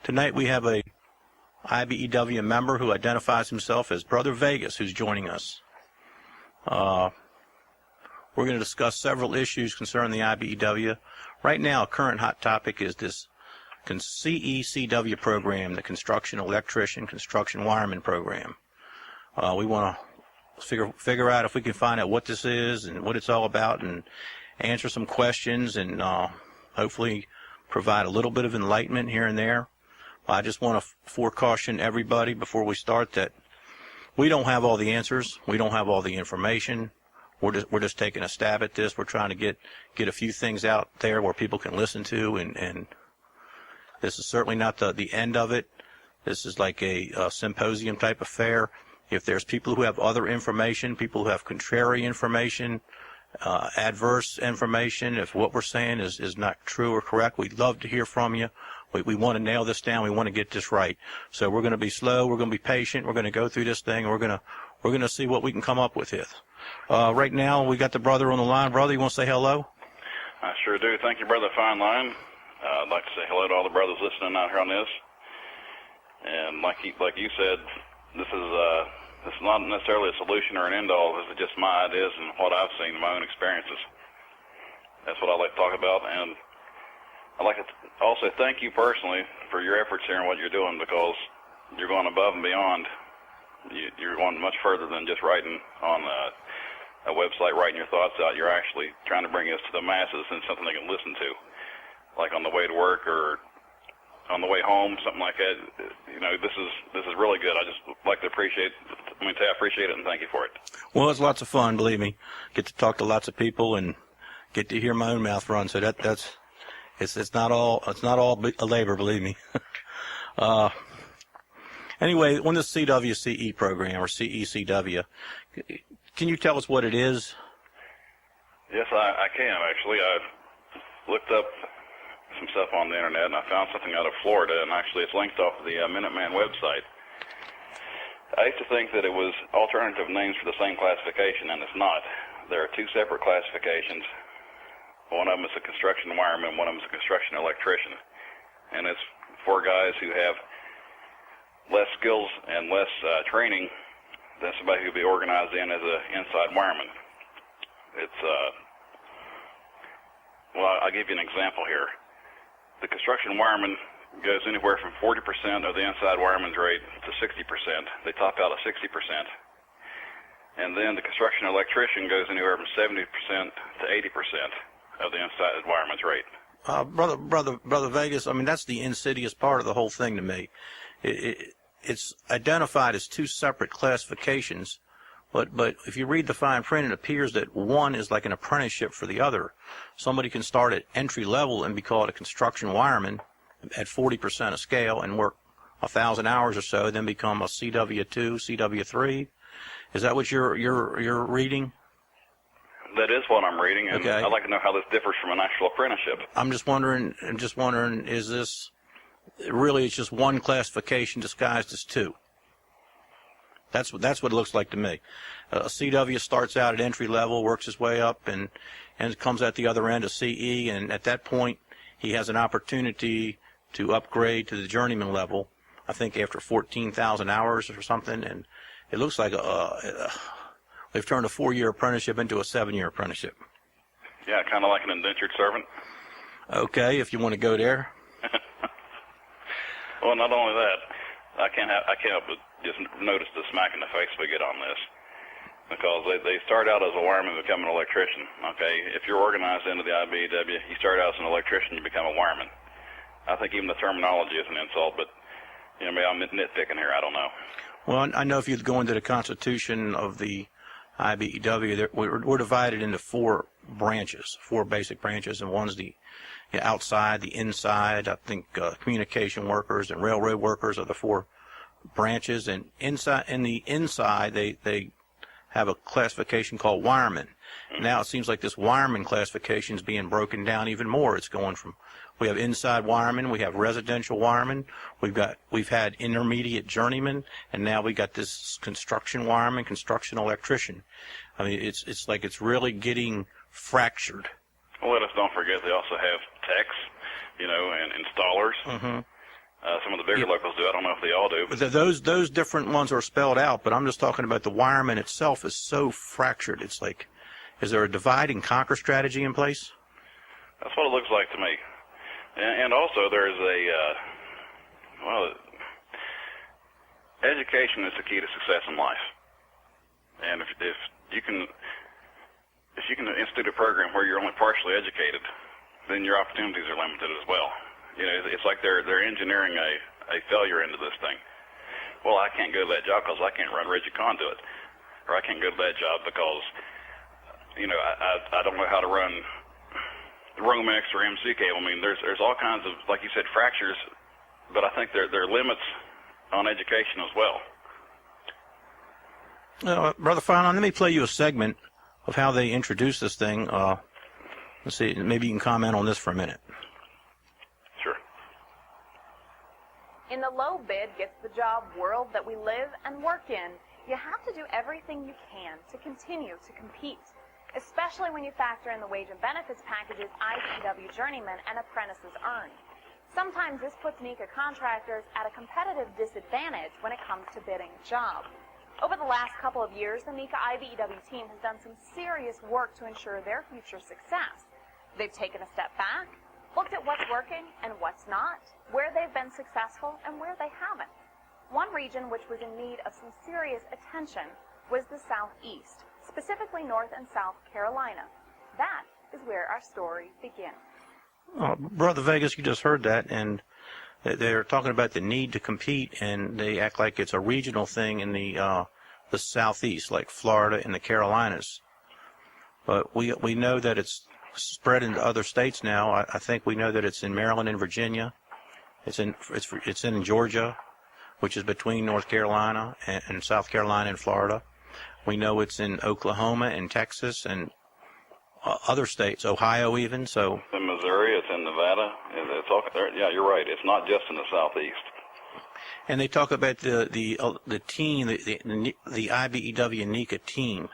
Tonight we have a IBEW member who identifies himself as Brother Vegas, who's joining us. We're going to discuss several issues concerning the IBEW. Right now, a current hot topic is this CECW program, the Construction Electrician, Construction Wireman program. We want to figure out if we can find out what this is and what it's all about, and answer some questions, and hopefully provide a little bit of enlightenment here and there. I just want to forecaution everybody before we start that we don't have all the answers. We don't have all the information. We're just taking a stab at this. We're trying to get a few things out there where people can listen to, and this is certainly not the end of it. This is like a symposium type affair. If there's people who have other information, people who have contrary information, adverse information, if what we're saying is not true or correct, we'd love to hear from you. We want to nail this down. We want to get this right. So we're going to be slow. We're going to be patient. We're going to go through this thing. And we're going to see what we can come up with here. Right now, we got the brother on the line. Brother, you want to say hello? I sure do. Thank you, Brother Fine Line. I'd like to say hello to all the brothers listening out here on this. And like you said, this is not necessarily a solution or an end-all. This is just my ideas and what I've seen in my own experiences. That's what I like to talk about. And I'd like to also thank you personally for your efforts here and what you're doing, because you're going above and beyond. You're going much further than just writing on a website, writing your thoughts out. You're actually trying to bring us to the masses and something they can listen to, like on the way to work or on the way home, something like that. You know, this is really good. I just like to appreciate it and thank you for it. Well, it's lots of fun, believe me. Get to talk to lots of people and get to hear my own mouth run. So that's it's not all a labor, believe me. Anyway, on the CWCE program, or CECW, can you tell us what it is? Yes, I can, actually. I looked up some stuff on the internet, and I found something out of Florida, and actually it's linked off the Minuteman website. I used to think that it was alternative names for the same classification, and it's not. There are two separate classifications. One of them is a construction wireman, one of them is a construction electrician. And it's for guys who have less skills and less training than somebody who would be organized in as an inside wireman. It's, well, I'll give you an example here. The construction wireman goes anywhere from 40% of the inside wireman's rate to 60%. They top out at 60%. And then the construction electrician goes anywhere from 70% to 80% of the inside wireman's rate. Brother Vegas, I mean, that's the insidious part of the whole thing to me. It's identified as two separate classifications, but if you read the fine print, it appears that one is like an apprenticeship for the other. Somebody can start at entry level and be called a construction wireman at 40% of scale and work 1,000 hours or so, then become a CW2, CW3. Is that what you're reading? That is what I'm reading, and okay. I'd like to know how this differs from an actual apprenticeship. I'm just wondering, is this really, it's just one classification disguised as two? That's what it looks like to me. A CW starts out at entry level, works his way up, and comes at the other end a CE, and at that point he has an opportunity to upgrade to the journeyman level, I think after 14,000 hours or something, and it looks like they've turned a 4-year apprenticeship into a 7-year apprenticeship. Yeah, kind of like an indentured servant. Okay, if you want to go there. Well, not only that, I can't help but just notice the smack in the face we get on this, because they start out as a wireman and become an electrician. Okay, if you're organized into the IBEW, you start out as an electrician, you become a wireman. I think even the terminology is an insult, but you know, maybe I'm nitpicking here. I don't know. Well, I know if you go into the Constitution of the IBEW, we're divided into four basic branches, and one's the outside, the inside. I think communication workers and railroad workers are the four branches, and in the inside they have a classification called wireman. Now it seems like this wireman classification is being broken down even more. It's going from, we have inside wireman, we have residential wireman, we've had intermediate journeyman, and now we got this construction wireman, construction electrician. I mean, it's like it's really getting fractured. Well, let us don't forget they also have techs, you know, and installers. Mm-hmm. Some of the bigger locals do. I don't know if they all do. But those different ones are spelled out, but I'm just talking about the wireman itself is so fractured. It's like, is there a divide and conquer strategy in place? That's what it looks like to me. And also there's education is the key to success in life. And if you can institute a program where you're only partially educated, then your opportunities are limited as well. You know, it's like they're engineering a failure into this thing. Well, I can't go to that job because I can't run rigid conduit, or I can't go to that job because, you know, I don't know how to run Romex or MC cable. I mean, there's all kinds of, like you said, fractures, but I think there are limits on education as well. Brother Feinlein, let me play you a segment of how they introduce this thing. Let's see, maybe you can comment on this for a minute. Sure. In the low bid gets the job world that we live and work in, you have to do everything you can to continue to compete, especially when you factor in the wage and benefits packages IBEW journeymen and apprentices earn. Sometimes this puts NECA contractors at a competitive disadvantage when it comes to bidding a job. Over the last couple of years, the NECA IBEW team has done some serious work to ensure their future success. They've taken a step back, looked at what's working and what's not, where they've been successful and where they haven't. One region which was in need of some serious attention was the Southeast, specifically North and South Carolina. That is where our story begins. Brother Vegas, you just heard that, and they're talking about the need to compete, and they act like it's a regional thing in the Southeast, like Florida and the Carolinas. But we know that it's spread into other states now. I think we know that it's in Maryland and Virginia. It's in Georgia, which is between North Carolina and South Carolina and Florida. We know it's in Oklahoma and Texas and other states, Ohio even. So it's in Missouri, it's in Nevada. It's all there. Yeah, you're right. It's not just in the Southeast. And they talk about the team, the IBEW NECA team,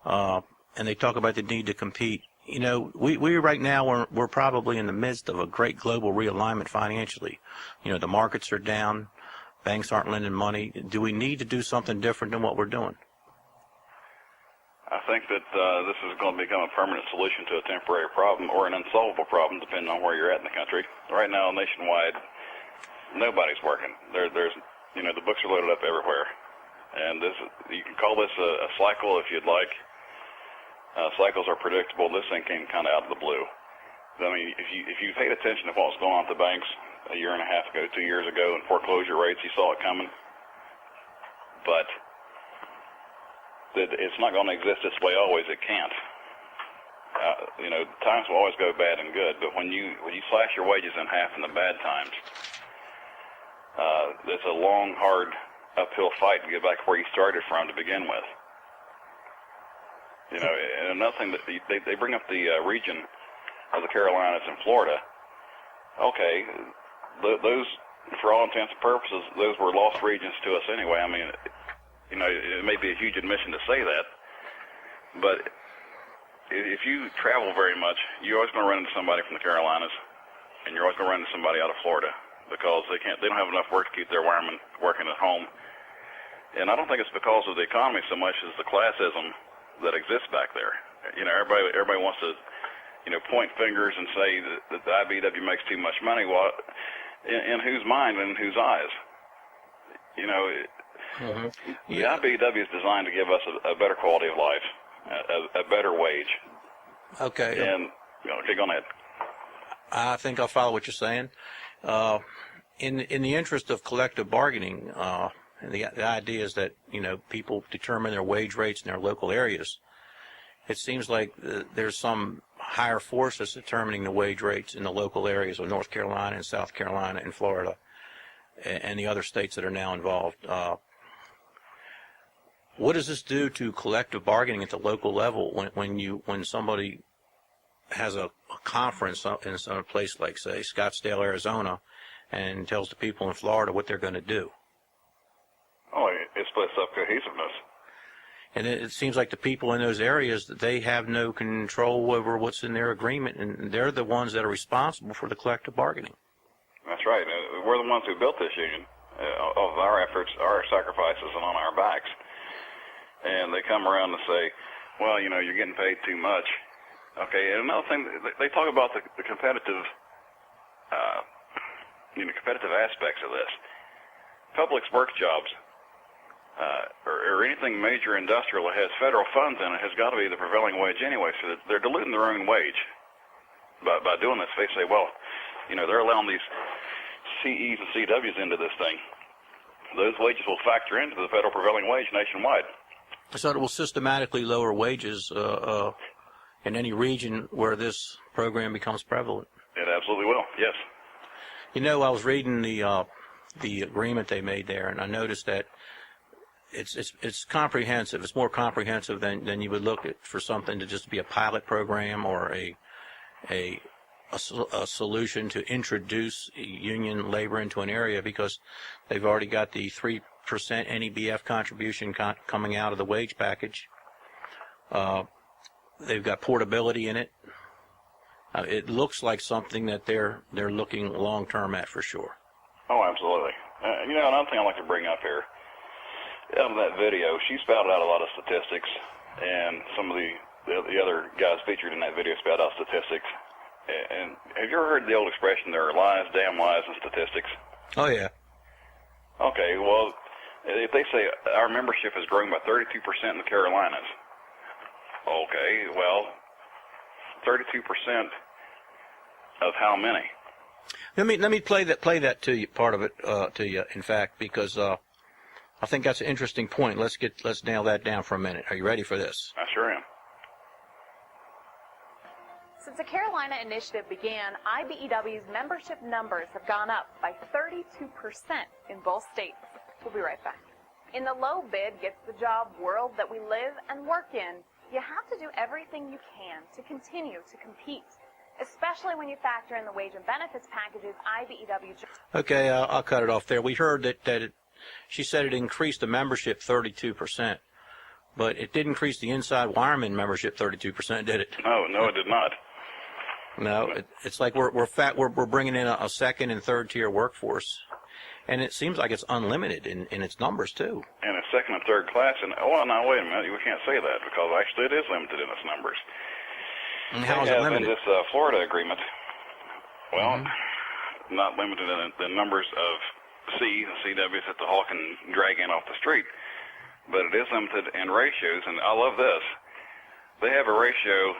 and they talk about the need to compete. You know, we right now we're probably in the midst of a great global realignment financially. You know, the markets are down, banks aren't lending money. Do we need to do something different than what we're doing? I think that this is going to become a permanent solution to a temporary problem or an unsolvable problem, depending on where you're at in the country. Right now, nationwide, nobody's working. There's, you know, the books are loaded up everywhere, and you can call this a cycle if you'd like. Cycles are predictable. This thing came kind of out of the blue. I mean, if you paid attention to what was going on at the banks a year and a half ago, 2 years ago, and foreclosure rates, you saw it coming. But it's not going to exist this way always. It can't. You know, times will always go bad and good, but when you slash your wages in half in the bad times, it's a long, hard uphill fight to get back where you started from to begin with. You know, and another thing that they bring up the region of the Carolinas and Florida. Okay, those, for all intents and purposes, those were lost regions to us anyway. I mean, you know, it may be a huge admission to say that, but if you travel very much, you're always going to run into somebody from the Carolinas, and you're always going to run into somebody out of Florida because they don't have enough work to keep their wiremen working at home. And I don't think it's because of the economy so much as the classism that exists back there. You know, everybody wants to, you know, point fingers and say that the IBEW makes too much money. Well, in whose mind and in whose eyes? You know, the IBEW is designed to give us a better quality of life, a better wage. Okay. And, you know, okay, go ahead. I think I'll follow what you're saying. In the interest of collective bargaining, and the idea is that, you know, people determine their wage rates in their local areas. It seems like there's some higher force that's determining the wage rates in the local areas of North Carolina and South Carolina and Florida and the other states that are now involved. What does this do to collective bargaining at the local level when somebody has a conference in some place like, say, Scottsdale, Arizona, and tells the people in Florida what they're going to do? Oh, it splits up cohesiveness. And it seems like the people in those areas, that they have no control over what's in their agreement, and they're the ones that are responsible for the collective bargaining. That's That's right. We're the ones who built this union. Of our efforts, our sacrifices, and on our backs. And they come around and say, well, you're getting paid too much. Okay, and another thing, they talk about the competitive, competitive aspects of this. Public works jobs, or anything major industrial that has federal funds in it has got to be the prevailing wage anyway, so that they're diluting their own wage. By doing this, they say, well, they're allowing these CEs and CWs into this thing. Those wages will factor into the federal prevailing wage nationwide. So it will systematically lower wages in any region where this program becomes prevalent. It absolutely will, yes. I was reading the agreement they made there, and I noticed that it's comprehensive. It's more comprehensive than you would look at for something to just be a pilot program or a solution to introduce union labor into an area, because they've already got the 3% NEBF contribution coming out of the wage package. They've got portability in it. It looks like something that they're looking long term at for sure. Oh, absolutely. Another thing I'd like to bring up here, out of that video, she spouted out a lot of statistics, and some of the other guys featured in that video spouted out statistics. And have you ever heard the old expression, there are lies, damn lies, and statistics? Oh, yeah. Okay, well, if they say our membership has grown by 32% in the Carolinas, okay, well, 32% of how many? Let me play that to you, part of it to you, in fact, because I think that's an interesting point. Let's nail that down for a minute. Are you ready for this? I sure am. Since the Carolina Initiative began, IBEW's membership numbers have gone up by 32% in both states. We'll be right back. In the low bid gets the job world that we live and work in, you have to do everything you can to continue to compete, especially when you factor in the wage and benefits packages IBEW. Okay, I'll cut it off there. We heard that she said it increased the membership 32%, but it did increase the inside wireman membership 32%, did it? No, it did not. No, it's like we're bringing in a second and third tier workforce, and it seems like it's unlimited in its numbers too. And a second and third class, and now wait a minute, we can't say that, because actually it is limited in its numbers. And how is it limited? In this Florida agreement, well, not limited in the numbers of C's and CWs that the haul can drag in off the street, but it is limited in ratios, and I love this. They have a ratio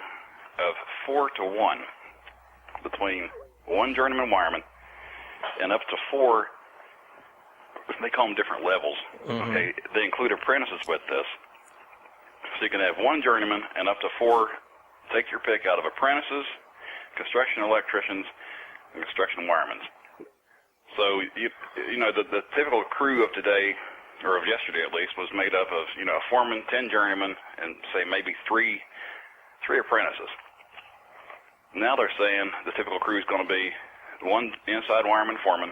of 4 to 1 between one journeyman wireman and up to 4, they call them different levels. Okay, they include apprentices with this. So you can have one journeyman and up to 4, take your pick out of apprentices, construction electricians, and construction wiremen. So, the typical crew of today, or of yesterday at least, was made up of, a foreman, 10 journeymen, and say maybe three apprentices. Now they're saying the typical crew is going to be one inside wireman foreman.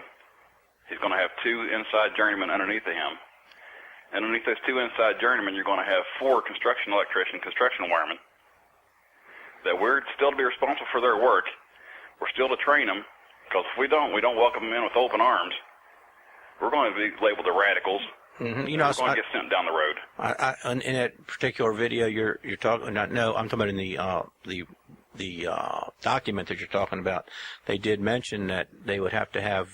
He's going to have 2 inside journeymen underneath of him. And underneath those 2 inside journeymen, you're going to have 4 construction electrician, construction wiremen. That we're still to be responsible for their work. We're still to train them, because if we don't welcome them in with open arms. We're going to be labeled the radicals. Mm-hmm. We're going to get sent down the road. In that particular video, you're talking. No, I'm talking about in the document that you're talking about. They did mention that they would have to have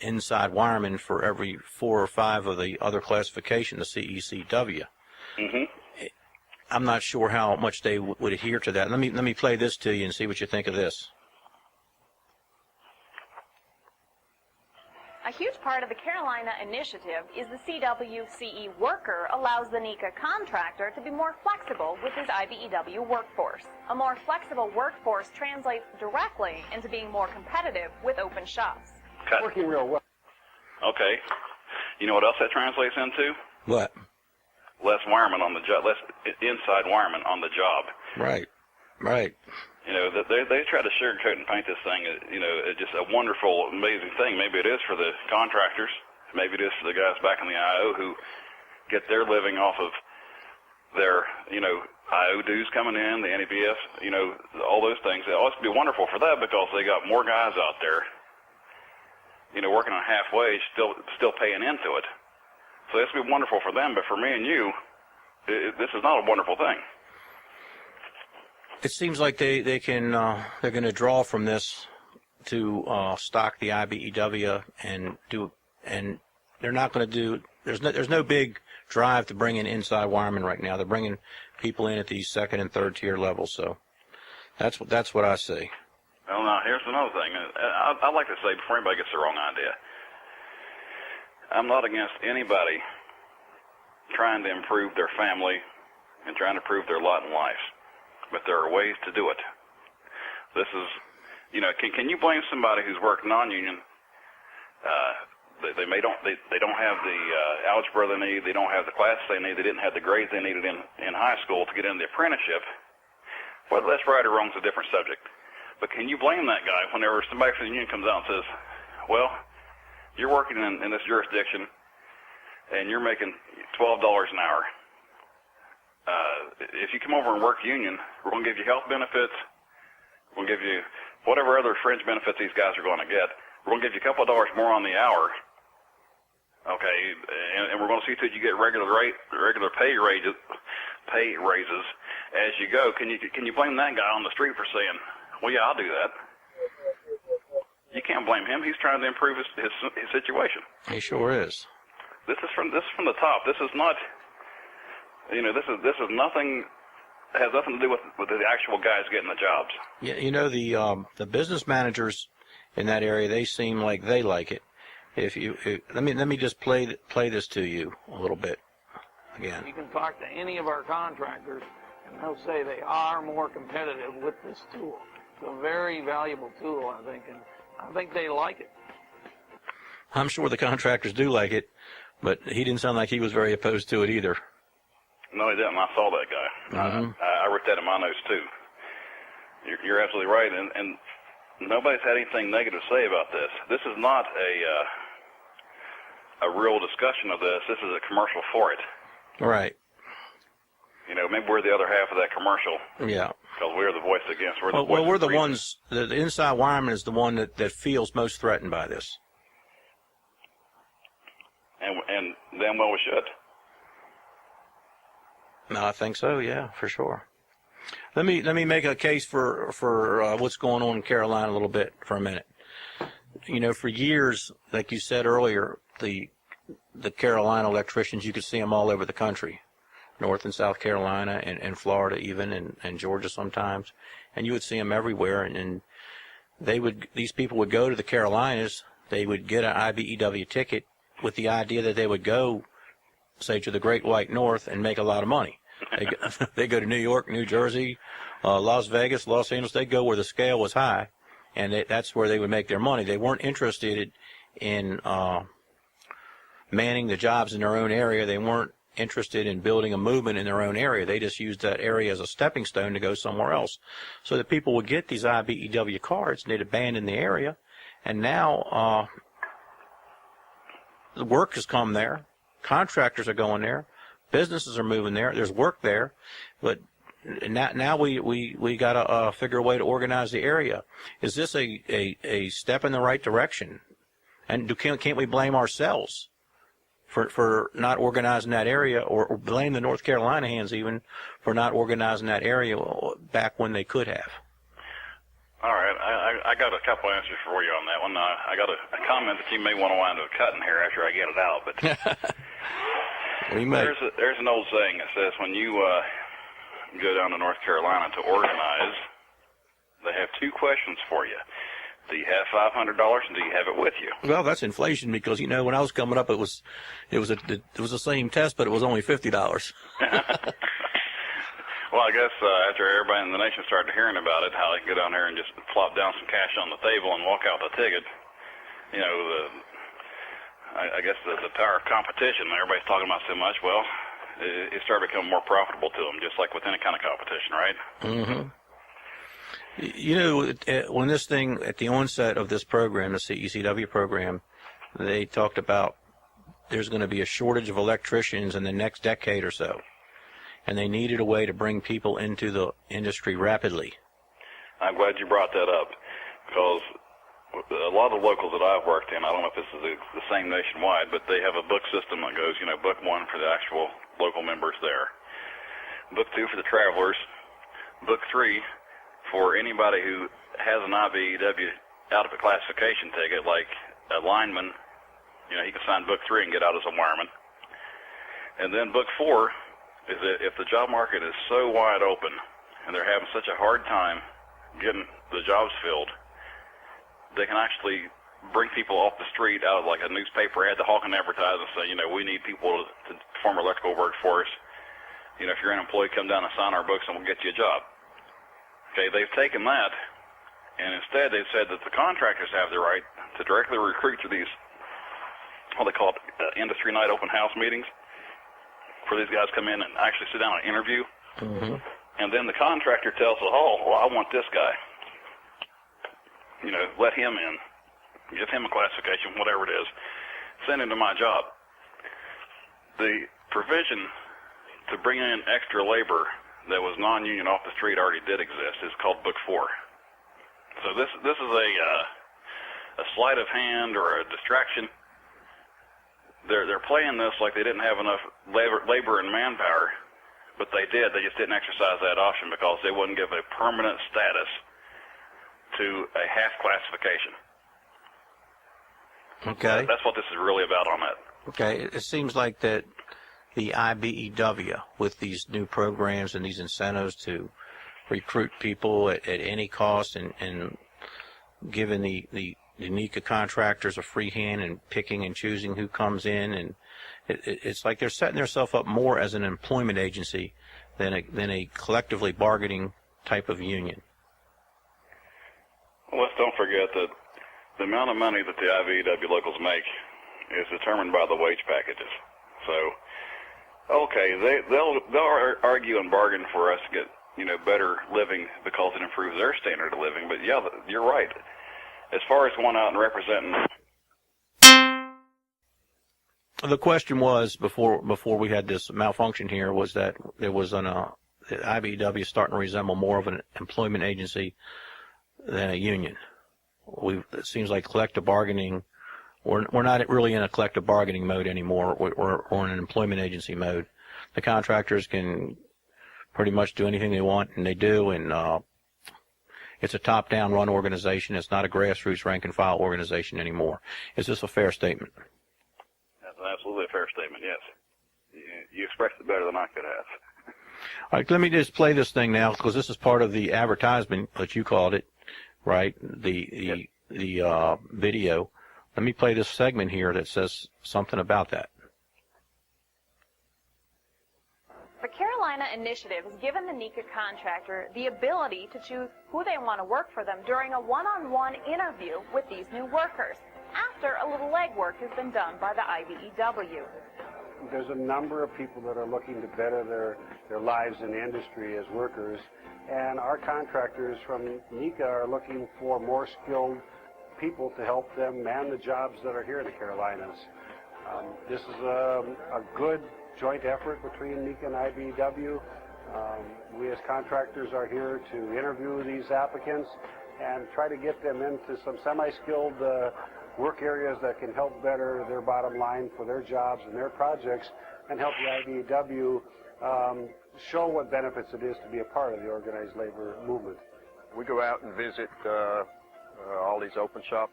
inside wiremen for every 4 or 5 of the other classification, the CECW. Mm-hmm. I'm not sure how much they would adhere to that. Let me play this to you and see what you think of this. A huge part of the Carolina Initiative is the CWCE worker allows the NECA contractor to be more flexible with his IBEW workforce. A more flexible workforce translates directly into being more competitive with open shops. Cut. Working real well. Okay. You know what else that translates into? What? Less wiremen on the job, less inside wiremen on the job. Right. They try to sugarcoat and paint this thing as, just a wonderful, amazing thing. Maybe it is for the contractors. Maybe it is for the guys back in the IO who get their living off of their, IO dues coming in, the NEBF, all those things. It ought to be wonderful for that, because they got more guys out there working on half wage, still paying into it. So this would be wonderful for them, but for me and you, this is not a wonderful thing. It seems like they're going to draw from this to stock the IBEW and they're not going to do. There's no big drive to bring in inside wiremen right now. They're bringing people in at these second and third tier levels. So that's what I see. Well, now here's another thing. I'd like to say before anybody gets the wrong idea, I'm not against anybody trying to improve their family and trying to improve their lot in life, but there are ways to do it. This is, can you blame somebody who's worked non-union? They don't have the algebra they need. They don't have the classes they need. They didn't have the grades they needed in high school to get into the apprenticeship. Whether that's right or wrong is a different subject. But can you blame that guy whenever somebody from the union comes out and says, well, you're working in this jurisdiction and you're making $12 an hour. If you come over and work union, we're going to give you health benefits. We're going to give you whatever other fringe benefits these guys are going to get. We're going to give you a couple of dollars more on the hour. Okay, and we're going to see that you get regular pay raises as you go. Can you blame that guy on the street for saying, well, yeah, I'll do that? You can't blame him. He's trying to improve his situation. He sure is. This is from the top. This is not, this is nothing. Has nothing to do with the actual guys getting the jobs. Yeah, the business managers in that area, they seem like they like it. Let me just play this to you a little bit again. You can talk to any of our contractors, and they'll say they are more competitive with this tool. It's a very valuable tool, I think, and I think they like it. I'm sure the contractors do like it, but he didn't sound like he was very opposed to it either. No, he didn't. I saw that guy. Mm-hmm. I wrote that in my notes, too. You're absolutely right, and nobody's had anything negative to say about this. This is not a real discussion of this. This is a commercial for it. Right. Maybe we're the other half of that commercial. Yeah. Because we're the voice against. We're the ones, the inside wireman is the one that feels most threatened by this. And damn well we should. No, I think so. Yeah, for sure. Let me make a case for what's going on in Carolina a little bit for a minute. For years, like you said earlier, the Carolina electricians, you could see them all over the country, North and South Carolina and Florida even, and Georgia sometimes, and you would see them everywhere. And these people would go to the Carolinas. They would get an IBEW ticket with the idea that they would go, say, to the Great White North and make a lot of money. They go to New York, New Jersey, Las Vegas, Los Angeles. They go where the scale was high, and that's where they would make their money. They weren't interested in manning the jobs in their own area. They weren't interested in building a movement in their own area. They just used that area as a stepping stone to go somewhere else. So that people would get these IBEW cards, and they'd abandon the area. And now the work has come there. Contractors are going there. Businesses are moving there. There's work there, but now we got to figure a way to organize the area. Is this a step in the right direction? And can't we blame ourselves for not organizing that area, or blame the North Carolina hands even for not organizing that area back when they could have? All right, I got a couple answers for you on that one. I got a comment that you may want to wind up cutting here after I get it out, but. There's an old saying that says when you go down to North Carolina to organize, they have two questions for you. Do you have $500 and do you have it with you? Well, that's inflation, because when I was coming up, it was the same test, but it was only $50. Well, I guess after everybody in the nation started hearing about it, how they can go down there and just plop down some cash on the table and walk out with a ticket, I guess the power of competition everybody's talking about so much, well, it started becoming more profitable to them, just like with any kind of competition, right? Mm-hmm. When this thing, at the onset of this program, the CECW program, they talked about there's going to be a shortage of electricians in the next decade or so, and they needed a way to bring people into the industry rapidly. I'm glad you brought that up, because a lot of the locals that I've worked in, I don't know if this is the same nationwide, but they have a book system that goes, book 1 for the actual local members there, book 2 for the travelers, book 3 for anybody who has an IBEW out of a classification ticket, like a lineman, he can sign book 3 and get out as a wireman. And then book 4 is that if the job market is so wide open and they're having such a hard time getting the jobs filled, they can actually bring people off the street out of like a newspaper ad to hawk an advertisement and say, we need people to perform electrical work for us. If you're unemployed, come down and sign our books and we'll get you a job. Okay, they've taken that, and instead they've said that the contractors have the right to directly recruit to these, what they call it, industry night open house meetings, where these guys come in and actually sit down and interview. Mm-hmm. And then the contractor tells them, I want this guy. Let him in, give him a classification, whatever it is, send him to my job. The provision to bring in extra labor that was non-union off the street already did exist. It's called Book 4. So this is a sleight of hand or a distraction. They're playing this like they didn't have enough labor and manpower, but they did. They just didn't exercise that option because they wouldn't give a permanent status to a half classification. Okay. That's what this is really about on that. Okay. It seems like that the IBEW, with these new programs and these incentives to recruit people at any cost and giving the NECA contractors a free hand and picking and choosing who comes in, and it's like they're setting themselves up more as an employment agency than a collectively bargaining type of union. Well, let's don't forget that the amount of money that the IBEW locals make is determined by the wage packages. So, okay, they'll argue and bargain for us to get better living because it improves their standard of living. But yeah, you're right. As far as going out and representing. The question was before we had this malfunction here was that there was the IBEW starting to resemble more of an employment agency than a union. It seems like collective bargaining. We're not really in a collective bargaining mode anymore. We're in an employment agency mode. The contractors can pretty much do anything they want, and they do. And it's a top-down run organization. It's not a grassroots rank-and-file organization anymore. Is this a fair statement? That's absolutely a fair statement. Yes. You expressed it better than I could have. All right, let me just play this thing now because this is part of the advertisement that you called it, right? The video. Let me play this segment here that says something about that. The Carolina Initiative has given the NECA contractor the ability to choose who they want to work for them during a one-on-one interview with these new workers, after a little legwork has been done by the IBEW. There's a number of people that are looking to better their lives in the industry as workers, and our contractors from NECA are looking for more skilled people to help them man the jobs that are here in the Carolinas. This is a good joint effort between NECA and IBEW. We as contractors are here to interview these applicants and try to get them into some semi-skilled work areas that can help better their bottom line for their jobs and their projects, and help the IBEW show what benefits it is to be a part of the organized labor movement. We go out and visit all these open shop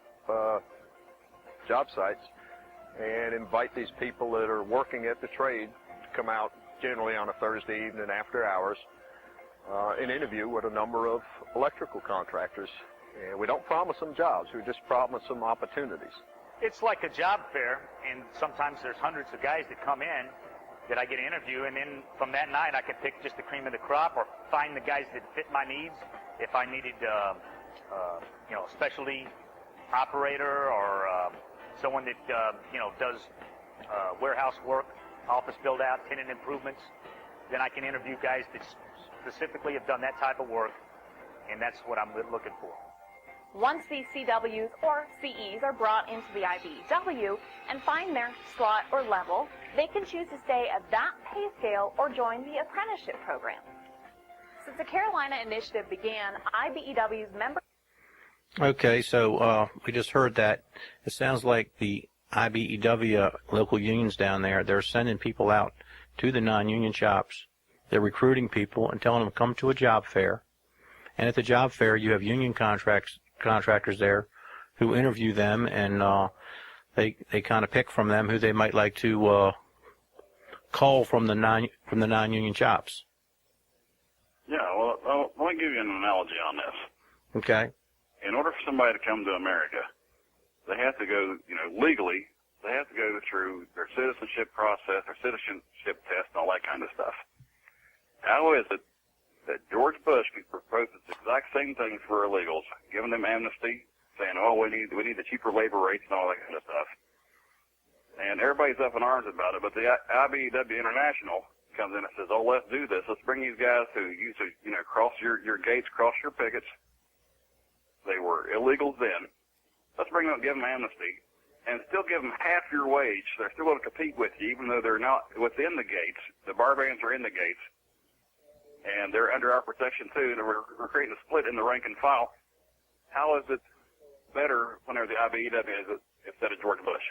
job sites and invite these people that are working at the trade to come out generally on a Thursday evening after hours and interview with a number of electrical contractors. And we don't promise them jobs, we just promise them opportunities. It's like a job fair, and sometimes there's hundreds of guys that come in that I get to interview, and then from that night I can pick just the cream of the crop or find the guys that fit my needs. If I needed a specialty operator or someone that does warehouse work, office build out, tenant improvements, then I can interview guys that specifically have done that type of work, and that's what I'm looking for. Once these CWs or CEs are brought into the IBEW and find their slot or level, they can choose to stay at that pay scale or join the apprenticeship program. Since the Carolina Initiative began, IBEW's members... Okay, so we just heard that. It sounds like the IBEW local unions down there, they're sending people out to the non-union shops. They're recruiting people and telling them come to a job fair. And at the job fair, you have union contractors there who interview them, and they kind of pick from them who they might like to call from the non-union shops. Yeah, well, let me give you an analogy on this. Okay. In order for somebody to come to America, they have to go, legally, they have to go through their citizenship process, their citizenship test, and all that kind of stuff. How is it that George Bush proposes the exact same thing for illegals, giving them amnesty, saying, oh, we need the cheaper labor rates and all that kind of stuff. And everybody's up in arms about it, but the IBEW International comes in and says, oh, let's do this. Let's bring these guys who used to, cross your gates, cross your pickets. They were illegals then. Let's bring them, give them amnesty, and still give them half your wage. They're still going to compete with you, even though they're not within the gates. The bar bands are in the gates, and they're under our protection too. And we're creating a split in the rank and file. How is it better whenever the IBEW instead of George Bush?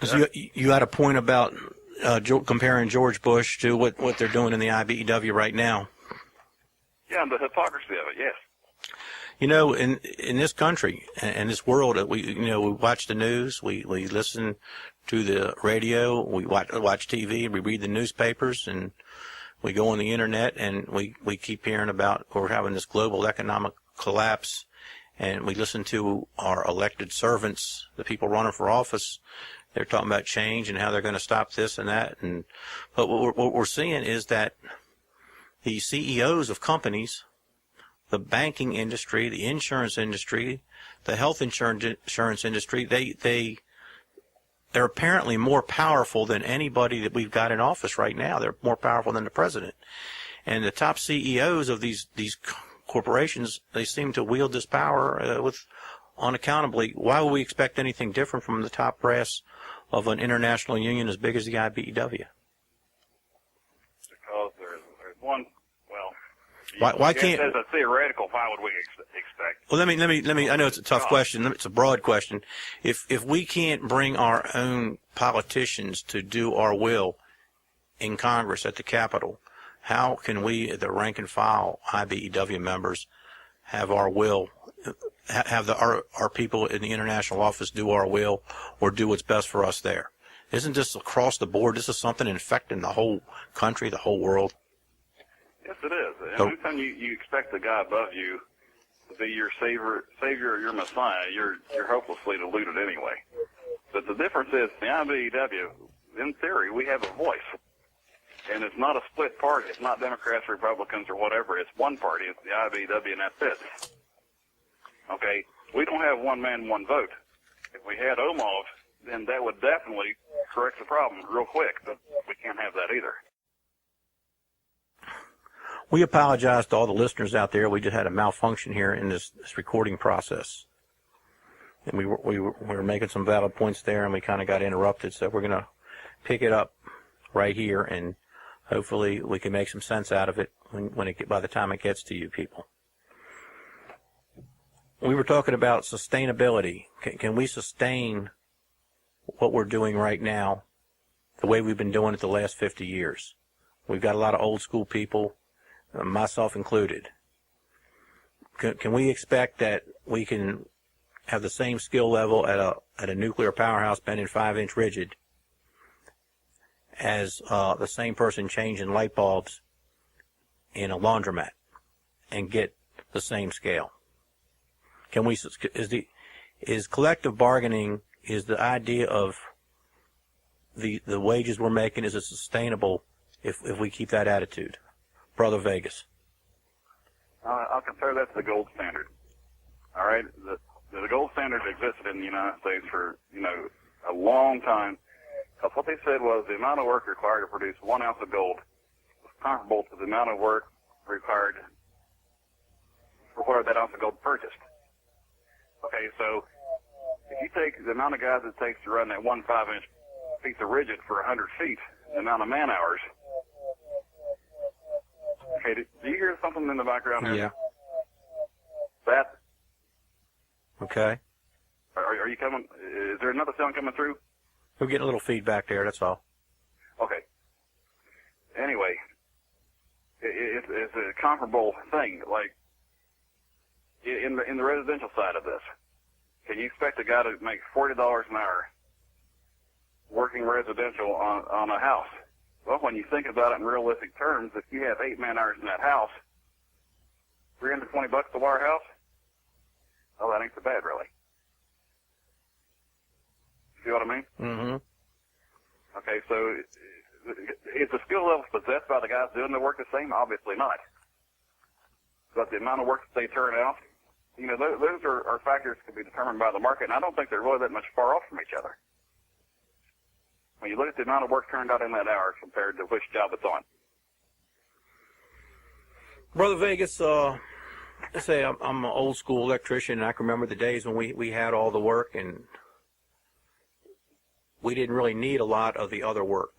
So you had a point about comparing George Bush to what they're doing in the IBEW right now. Yeah, and the hypocrisy of it, yes. In this country and this world, we watch the news, we listen to the radio, we watch TV, we read the newspapers, and we go on the internet, and we keep hearing about we're having this global economic collapse, and we listen to our elected servants, the people running for office. They're talking about change and how they're going to stop this and that, but what we're seeing is that the CEOs of companies, the banking industry, the insurance industry, the health insurance industry, they're apparently more powerful than anybody that we've got in office right now. They're more powerful than the president. And the top CEOs of these corporations, they seem to wield this power with unaccountably. Why would we expect anything different from the top brass of an international union as big as the IBEW? Because there's one. Why can't? As a theoretical, why would we expect? Well, let me. I know it's a tough question. It's a broad question. If we can't bring our own politicians to do our will in Congress at the Capitol, how can we, the rank and file IBEW members, have our will, have our people in the international office do our will, or do what's best for us there? Isn't this across the board? This is something infecting the whole country, the whole world. Yes, it is. And anytime you expect the guy above you to be your savior or your messiah, you're hopelessly deluded anyway. But the difference is, the IBEW, in theory, we have a voice. And it's not a split party. It's not Democrats, Republicans, or whatever. It's one party. It's the IBEW, and that's it. Okay? We don't have one man, one vote. If we had OMOV, then that would definitely correct the problem real quick. But we can't have that either. We apologize to all the listeners out there. We just had a malfunction here in this recording process. And we were making some valid points there, and we kind of got interrupted. So we're going to pick it up right here, and hopefully we can make some sense out of it by the time it gets to you people. We were talking about sustainability. Can we sustain what we're doing right now the way we've been doing it the last 50 years? We've got a lot of old school people, myself included. Can we expect that we can have the same skill level at a nuclear powerhouse bending 5-inch rigid as the same person changing light bulbs in a laundromat and get the same scale? Can we? Is collective bargaining, is the idea of the wages we're making, is it sustainable if we keep that attitude? Brother Vegas. I'll compare that to the gold standard. All right, the gold standard existed in the United States for a long time. Because what they said was the amount of work required to produce 1 ounce of gold was comparable to the amount of work required for what that ounce of gold purchased. Okay, so if you take the amount of guys it takes to run that 1 5-inch piece of rigid for 100 feet, the amount of man hours. Okay, do you hear something in the background here? Yeah. That, Okay. are you coming? Is there another sound coming through? We're getting a little feedback there, that's all. Okay. Anyway, it's a comparable thing. Like in the residential side of this, can you expect a guy to make $40 an hour working residential on a house? Well, when you think about it in realistic terms, if you have 8 man-hours in that house, $320 to wire house, oh, that ain't so bad, really. See what I mean? Mm-hmm. Okay, so is the skill level possessed by the guys doing the work the same? Obviously not. But the amount of work that they turn out, you know, those are factors that can be determined by the market, and I don't think they're really that much far off from each other. When you look at the amount of work turned out in that hour compared to which job it's on. Brother Vegas, let's say I'm an old school electrician, and I can remember the days when we had all the work, and we didn't really need a lot of the other work.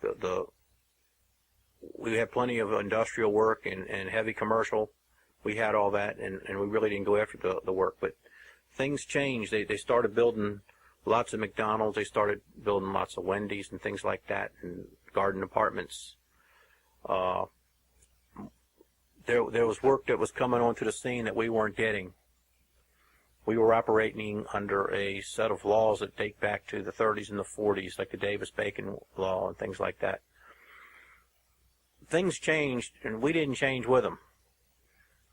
We had plenty of industrial work and heavy commercial. We had all that, and we really didn't go after the work. But things changed. They started building lots of McDonald's. They started building lots of Wendy's and things like that, and garden apartments. There was work that was coming onto the scene that we weren't getting. We were operating under a set of laws that date back to the 30s and the 40s, like the Davis-Bacon law and things like that. Things changed, and we didn't change with them.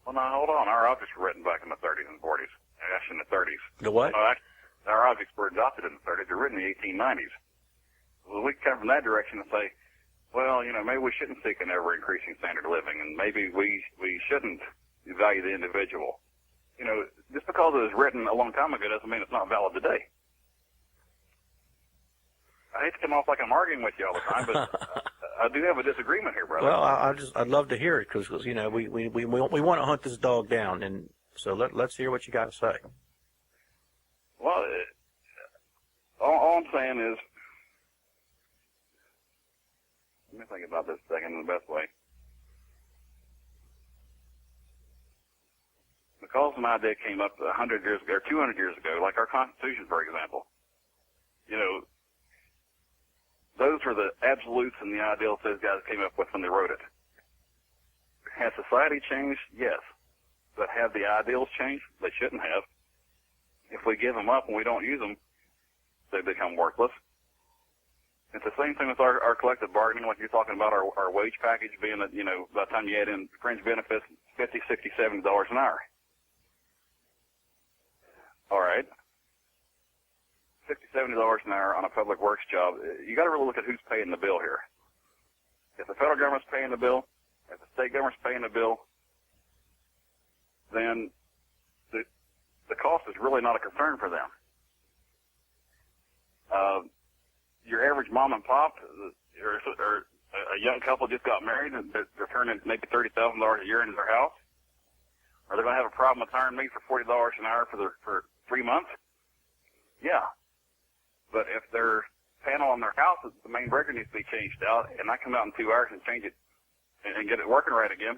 Well, now, hold on. Our objects were written back in the 30s and 40s. Actually, in the 30s. The what? Our objects were adopted in the 30s. They were written in the 1890s. Well, we come from that direction and say, well, you know, maybe we shouldn't seek an ever-increasing standard of living, and maybe we shouldn't value the individual. You know, just because it was written a long time ago doesn't mean it's not valid today. I hate to come off like I'm arguing with you all the time, but I do have a disagreement here, brother. Well, I'd love to hear it, because you know we want to hunt this dog down, and so let's hear what you got to say. Well, all I'm saying is, let me think about this a second in the best way. Because an idea came up 100 years ago, or 200 years ago, like our Constitution, for example, you know, those were the absolutes and the ideals those guys came up with when they wrote it. Has society changed? Yes. But have the ideals changed? They shouldn't have. If we give them up and we don't use them, they become worthless. It's the same thing with our collective bargaining, like you're talking about our wage package being, you know, by the time you add in fringe benefits, $50, $60, $70 an hour. All right. $60, $70 an hour on a public works job. You got to really look at who's paying the bill here. If the federal government's paying the bill, if the state government's paying the bill, then the cost is really not a concern for them. Your average mom and pop, or a young couple just got married and they're turning maybe $30,000 a year into their house. Are they going to have a problem with hiring me for $40 an hour for 3 months? Yeah. But if their panel on their house, the main breaker needs to be changed out, and I come out in 2 hours and change it and get it working right again,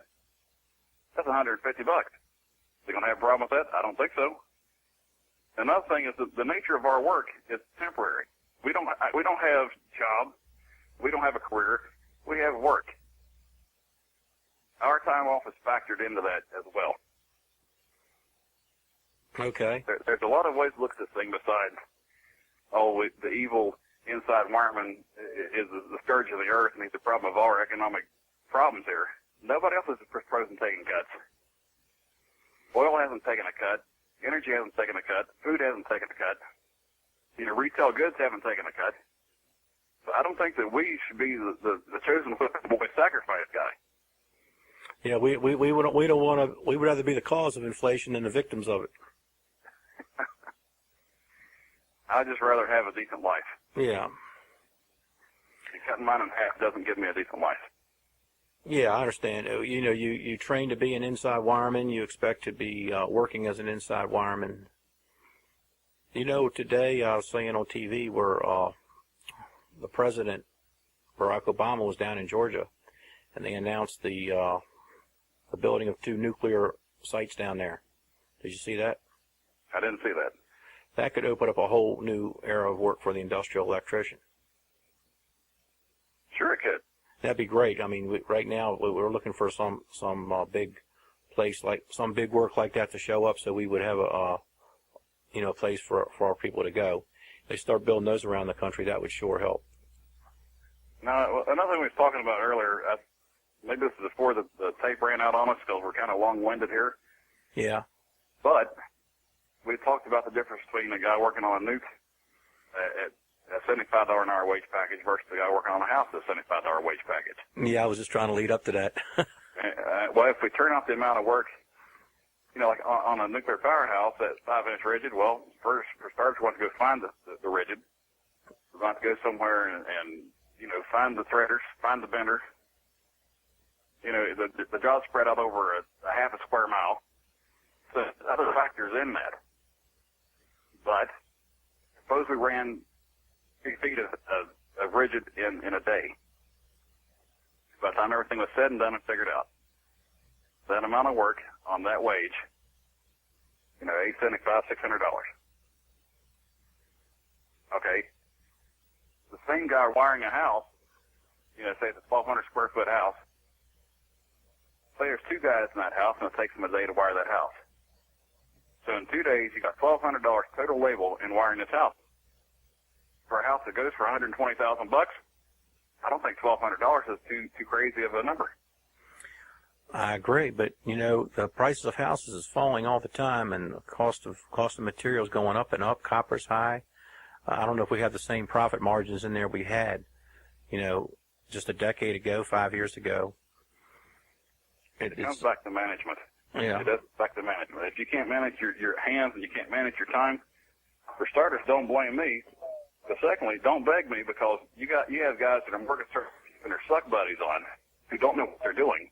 that's $150. They're going to have a problem with that? I don't think so. Another thing is the nature of our work is temporary. We don't have jobs. We don't have a career. We have work. Our time off is factored into that as well. Okay. There's a lot of ways to look at this thing besides, the evil inside wireman is the scourge of the earth and he's the problem of all our economic problems here. Nobody else is proposing taking cuts. Oil hasn't taken a cut. Energy hasn't taken a cut. Food hasn't taken a cut. You know, retail goods haven't taken a cut. So I don't think that we should be the chosen boy sacrifice guy. Yeah, we don't want to. We would rather be the cause of inflation than the victims of it. I'd just rather have a decent life. Yeah. And cutting mine in half doesn't give me a decent life. Yeah, I understand. You know, you train to be an inside wireman. You expect to be working as an inside wireman. You know, today I was saying on TV where the president, Barack Obama, was down in Georgia, and they announced the building of 2 nuclear sites down there. Did you see that? I didn't see that. That could open up a whole new era of work for the industrial electrician. Sure it could. That'd be great. I mean, right now we're looking for some big place, like some big work like that to show up, so we would have a place for our people to go. If they start building those around the country, that would sure help. Now, another thing we was talking about earlier, maybe this is before the tape ran out on us because we're kind of long-winded here, Yeah. but we talked about the difference between a guy working on a nuke at a $75 an hour wage package versus the guy working on a house at a $75 wage package. Yeah, I was just trying to lead up to that. Well, if we turn out the amount of work, like on a nuclear powerhouse at 5-inch rigid, well, for starters, we want to go find the rigid. We want to go somewhere and find the threaders, find the benders. The job's spread out over a half a square mile. So other factors in that. But suppose we ran 3 feet of rigid in a day. By the time everything was said and done and figured out, that amount of work on that wage, $875, $600. Okay. The same guy wiring a house, say it's a 1,200 square foot house. Say there's 2 guys in that house and it takes them a day to wire that house. So in 2 days, you got $1,200 total labor in wiring this house. For a house that goes for $120,000, I don't think $1,200 is too crazy of a number. I agree, but the prices of houses is falling all the time, and the cost of materials going up and up. Copper's high. I don't know if we have the same profit margins in there we had, just a decade ago, 5 years ago. It comes back to management. Yeah. It does back to management. If you can't manage your hands and you can't manage your time, for starters, don't blame me. But secondly, don't beg me, because you have guys that I'm working and their suck buddies on who don't know what they're doing,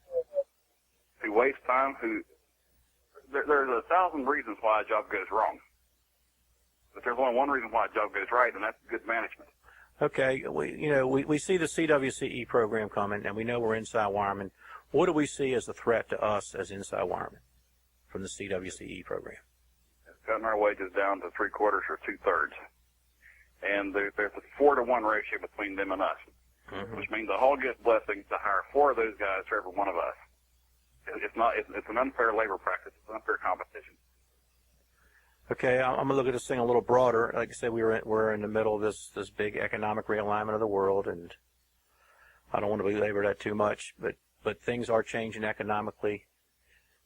who waste time, there's 1,000 reasons why a job goes wrong. But there's only one reason why a job goes right, and that's good management. Okay, we see the CWCE program coming, and we know we're inside Wireman. What do we see as a threat to us as inside Wireman from the CWCE program? It's cutting our wages down to 3/4 or 2/3. And there's a 4-to-1 ratio between them and us, which means the Hall gets blessings to hire 4 of those guys for every one of us. It's an unfair labor practice. It's an unfair competition. Okay, I'm going to look at this thing a little broader. Like I said, we're in the middle of this big economic realignment of the world, and I don't want to belabor that too much, but things are changing economically.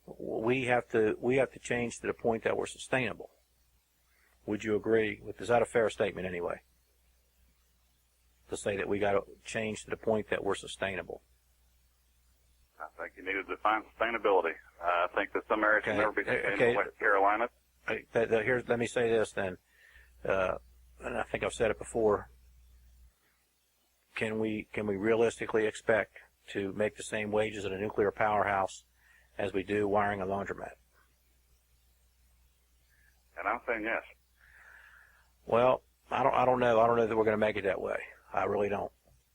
We have to change to the point that we're sustainable. Would you agree with? Is that a fair statement anyway? To say that we got to change to the point that we're sustainable. I think you need to define sustainability. I think that some areas can never be sustainable, like West Carolina. Here, let me say this then, and I think I've said it before. Can we realistically expect to make the same wages at a nuclear powerhouse as we do wiring a laundromat? And I'm saying yes. Well, I don't know. I don't know that we're going to make it that way. I really don't.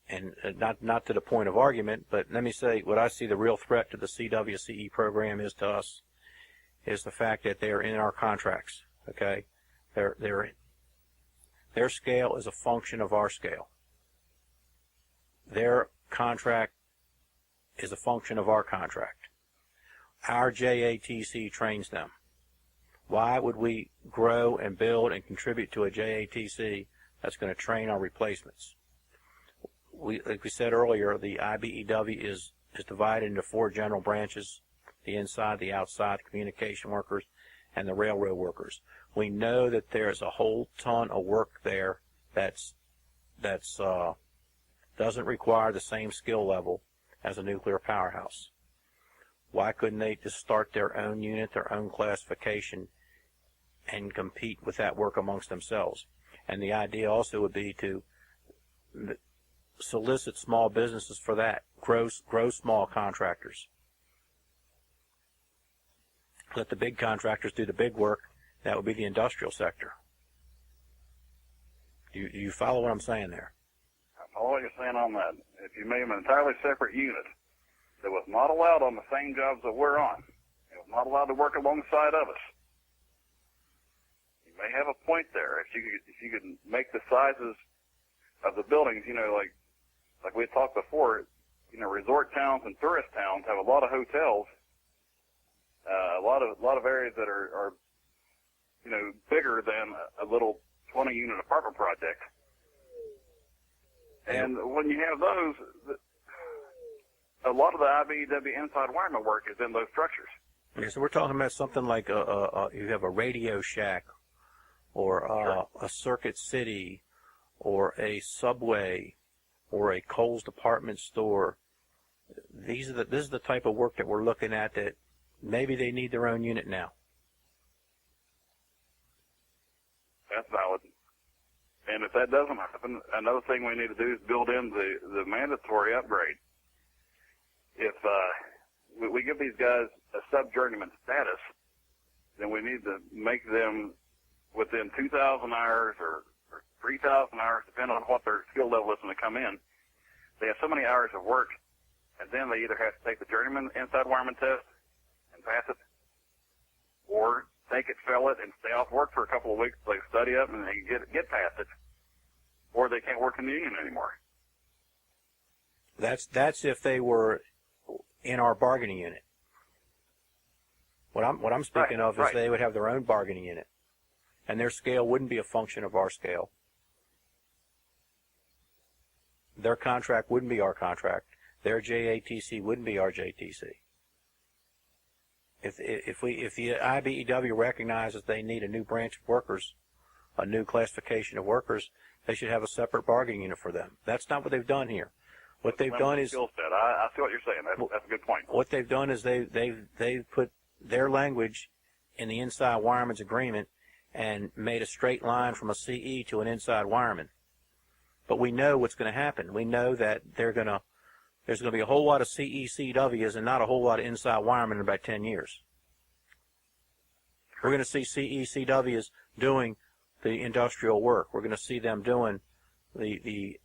And not to the point of argument, but let me say what I see the real threat to the CWCE program is to us is the fact that they are in our contracts. Okay, their scale is a function of our scale. Their contract is a function of our contract. Our JATC trains them. Why would we grow and build and contribute to a JATC that's going to train our replacements? Like we said earlier, the IBEW is divided into 4 general branches: the inside, the outside, the communication workers, and the railroad workers. We know that there's a whole ton of work there that's doesn't require the same skill level as a nuclear powerhouse. Why couldn't they just start their own unit, their own classification, and compete with that work amongst themselves? And the idea also would be to solicit small businesses for that, grow small contractors. Let the big contractors do the big work. That would be the industrial sector. Do you follow what I'm saying there? I follow what you're saying on that. If you made an entirely separate unit that was not allowed on the same jobs that we're on, it was not allowed to work alongside of us, may have a point there. If you could make the sizes of the buildings, like we had talked before, resort towns and tourist towns have a lot of hotels, a lot of areas that are bigger than a little 20-unit apartment project. And when you have those, a lot of the IBEW inside wireman work is in those structures. Okay, so we're talking about something like you have a Radio Shack, or a Circuit City, or a Subway, or a Kohl's department store. This is the type of work that we're looking at, that maybe they need their own unit now. That's valid. And if that doesn't happen, another thing we need to do is build in the mandatory upgrade. If we give these guys a sub-journeyman status, then we need to make them within 2,000 hours or 3,000 hours, depending on what their skill level is when they come in. They have so many hours of work, and then they either have to take the journeyman inside wireman test and pass it, or take it, fail it, and stay off work for a couple of weeks. They study up and they get past it, or they can't work in the union anymore. That's if they were in our bargaining unit. What I'm speaking of is they would have their own bargaining unit, and their scale wouldn't be a function of our scale. Their contract wouldn't be our contract. Their JATC wouldn't be our JTC. If the IBEW recognizes they need a new branch of workers, a new classification of workers, they should have a separate bargaining unit for them. That's not what they've done here. What they've done is, I see what you're saying. That's a good point. What they've done is they've put their language in the inside wireman's agreement and made a straight line from a CE to an inside wireman. But we know what's going to happen. We know that there's going to be a whole lot of CECWs and not a whole lot of inside wiremen in about 10 years. We're going to see CECWs doing the industrial work. We're going to see them doing the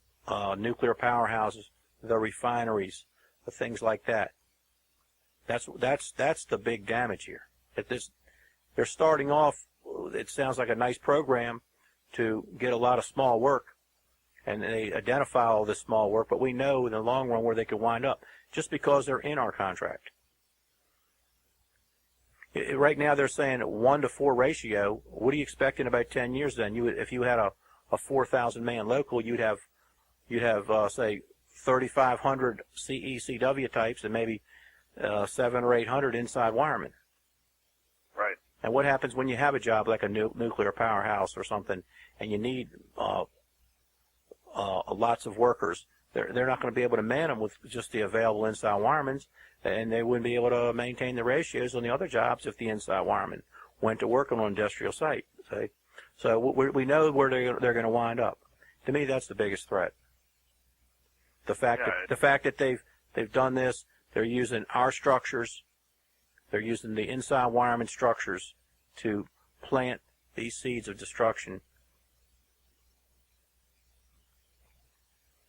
nuclear powerhouses, the refineries, the things like that. That's the big damage here. They're starting off. It sounds like a nice program to get a lot of small work, and they identify all this small work, but we know in the long run where they could wind up just because they're in our contract. Right now they're saying a 1-to-4 ratio. What do you expect in about 10 years then? If you had a 4,000 man local, you'd have say 3,500 CECW types and maybe 700 or 800 inside wiremen. Right. And what happens when you have a job like a nuclear powerhouse or something, and you need lots of workers? They're not going to be able to man them with just the available inside wiremen, and they wouldn't be able to maintain the ratios on the other jobs if the inside wiremen went to work on an industrial site. See? So we know where they're going to wind up. To me, that's the biggest threat. The fact that they've done this, they're using our structures, they're using the inside wireman structures to plant these seeds of destruction.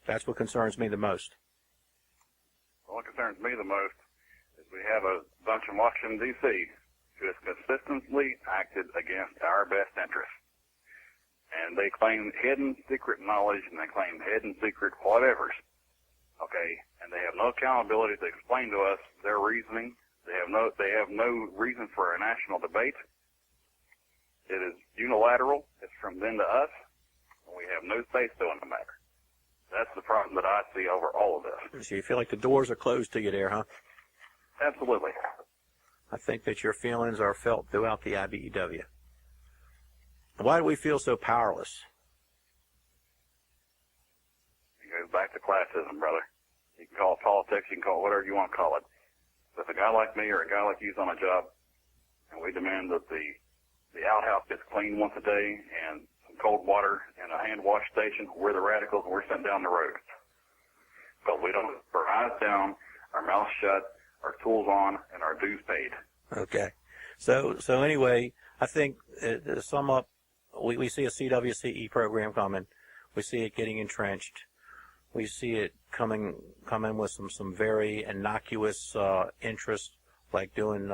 That's what concerns me the most. What concerns me the most is we have a bunch in Washington, D.C. who has consistently acted against our best interests. And they claim hidden secret knowledge, and they claim hidden secret whatevers. Okay? And they have no accountability to explain to us their reasoning. They have no reason for a national debate. It is unilateral. It's from them to us. And we have no say-so in the matter. That's the problem that I see over all of this. So you feel like the doors are closed to you there, huh? Absolutely. I think that your feelings are felt throughout the IBEW. Why do we feel so powerless? It goes back to classism, brother. You can call it politics, you can call it whatever you want to call it. But if a guy like me or a guy like you's on a job, and we demand that the outhouse gets cleaned once a day and cold water and a hand wash station, we're the radicals and we're sent down the road. But we don't put our eyes down, our mouths shut, our tools on, and our dues paid. Okay. So anyway, I think to sum up, we see a CWCE program coming. We see it getting entrenched. We see it coming with some very innocuous interests, like doing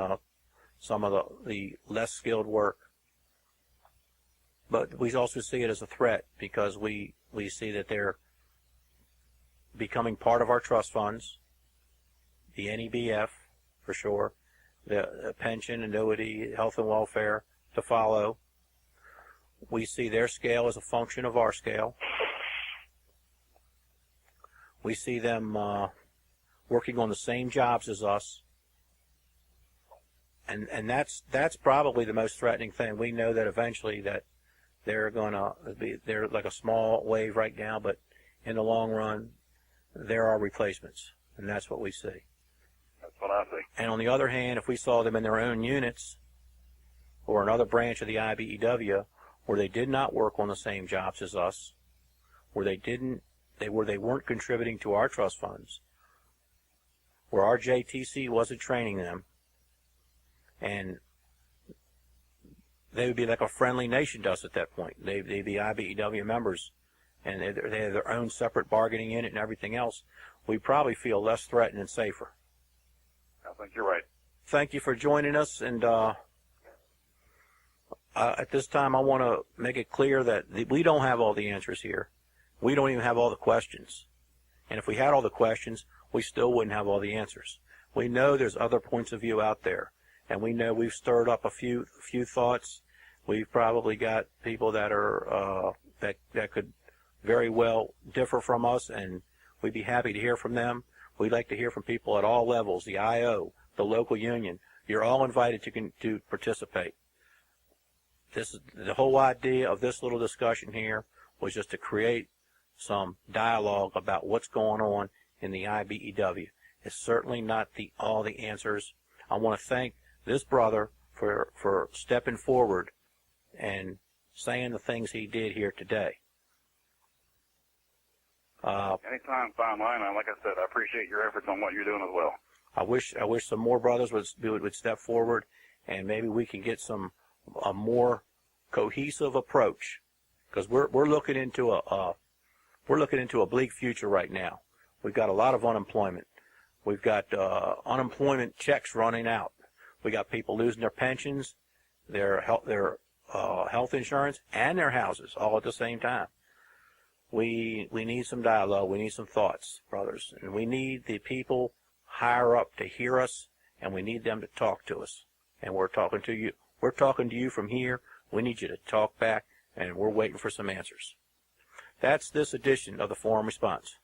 some of the less skilled work. but we also see it as a threat because we see that they're becoming part of our trust funds, the NEBF for sure, the pension, annuity, health and welfare to follow. We see their scale as a function of our scale. We see them working on the same jobs as us. And that's probably the most threatening thing. We know that eventually that they're like a small wave right now, but in the long run, there are replacements, and that's what we see. That's what I see. And on the other hand, if we saw them in their own units or another branch of the IBEW where they did not work on the same jobs as us, where they weren't contributing to our trust funds, where our JTC wasn't training them, and they would be like a friendly nation to us at that point. They'd be IBEW members, and they have their own separate bargaining unit and everything else. We probably feel less threatened and safer. I think you're right. Thank you for joining us, and at this time I want to make it clear that we don't have all the answers here. We don't even have all the questions. And if we had all the questions, we still wouldn't have all the answers. We know there's other points of view out there, and we know we've stirred up a few thoughts. We've probably got people that are that could very well differ from us, and we'd be happy to hear from them. We'd like to hear from people at all levels, the IO, the local union. You're all invited to participate. This is the whole idea of this little discussion here, was just to create some dialogue about what's going on in the IBEW. It's certainly not all the answers. I want to thank this brother for stepping forward and saying the things he did here today. Anytime, fine line. And like I said, I appreciate your efforts on what you're doing as well. I wish some more brothers would step forward, and maybe we can get a more cohesive approach, because we're looking into a bleak future right now. We've got a lot of unemployment. We've got unemployment checks running out. We got people losing their pensions, their health insurance, and their houses all at the same time. We need some dialogue. We need some thoughts, brothers, and we need the people higher up to hear us, and we need them to talk to us. And we're talking to you. We're talking to you from here. We need you to talk back, and we're waiting for some answers. That's this edition of the Forum Response.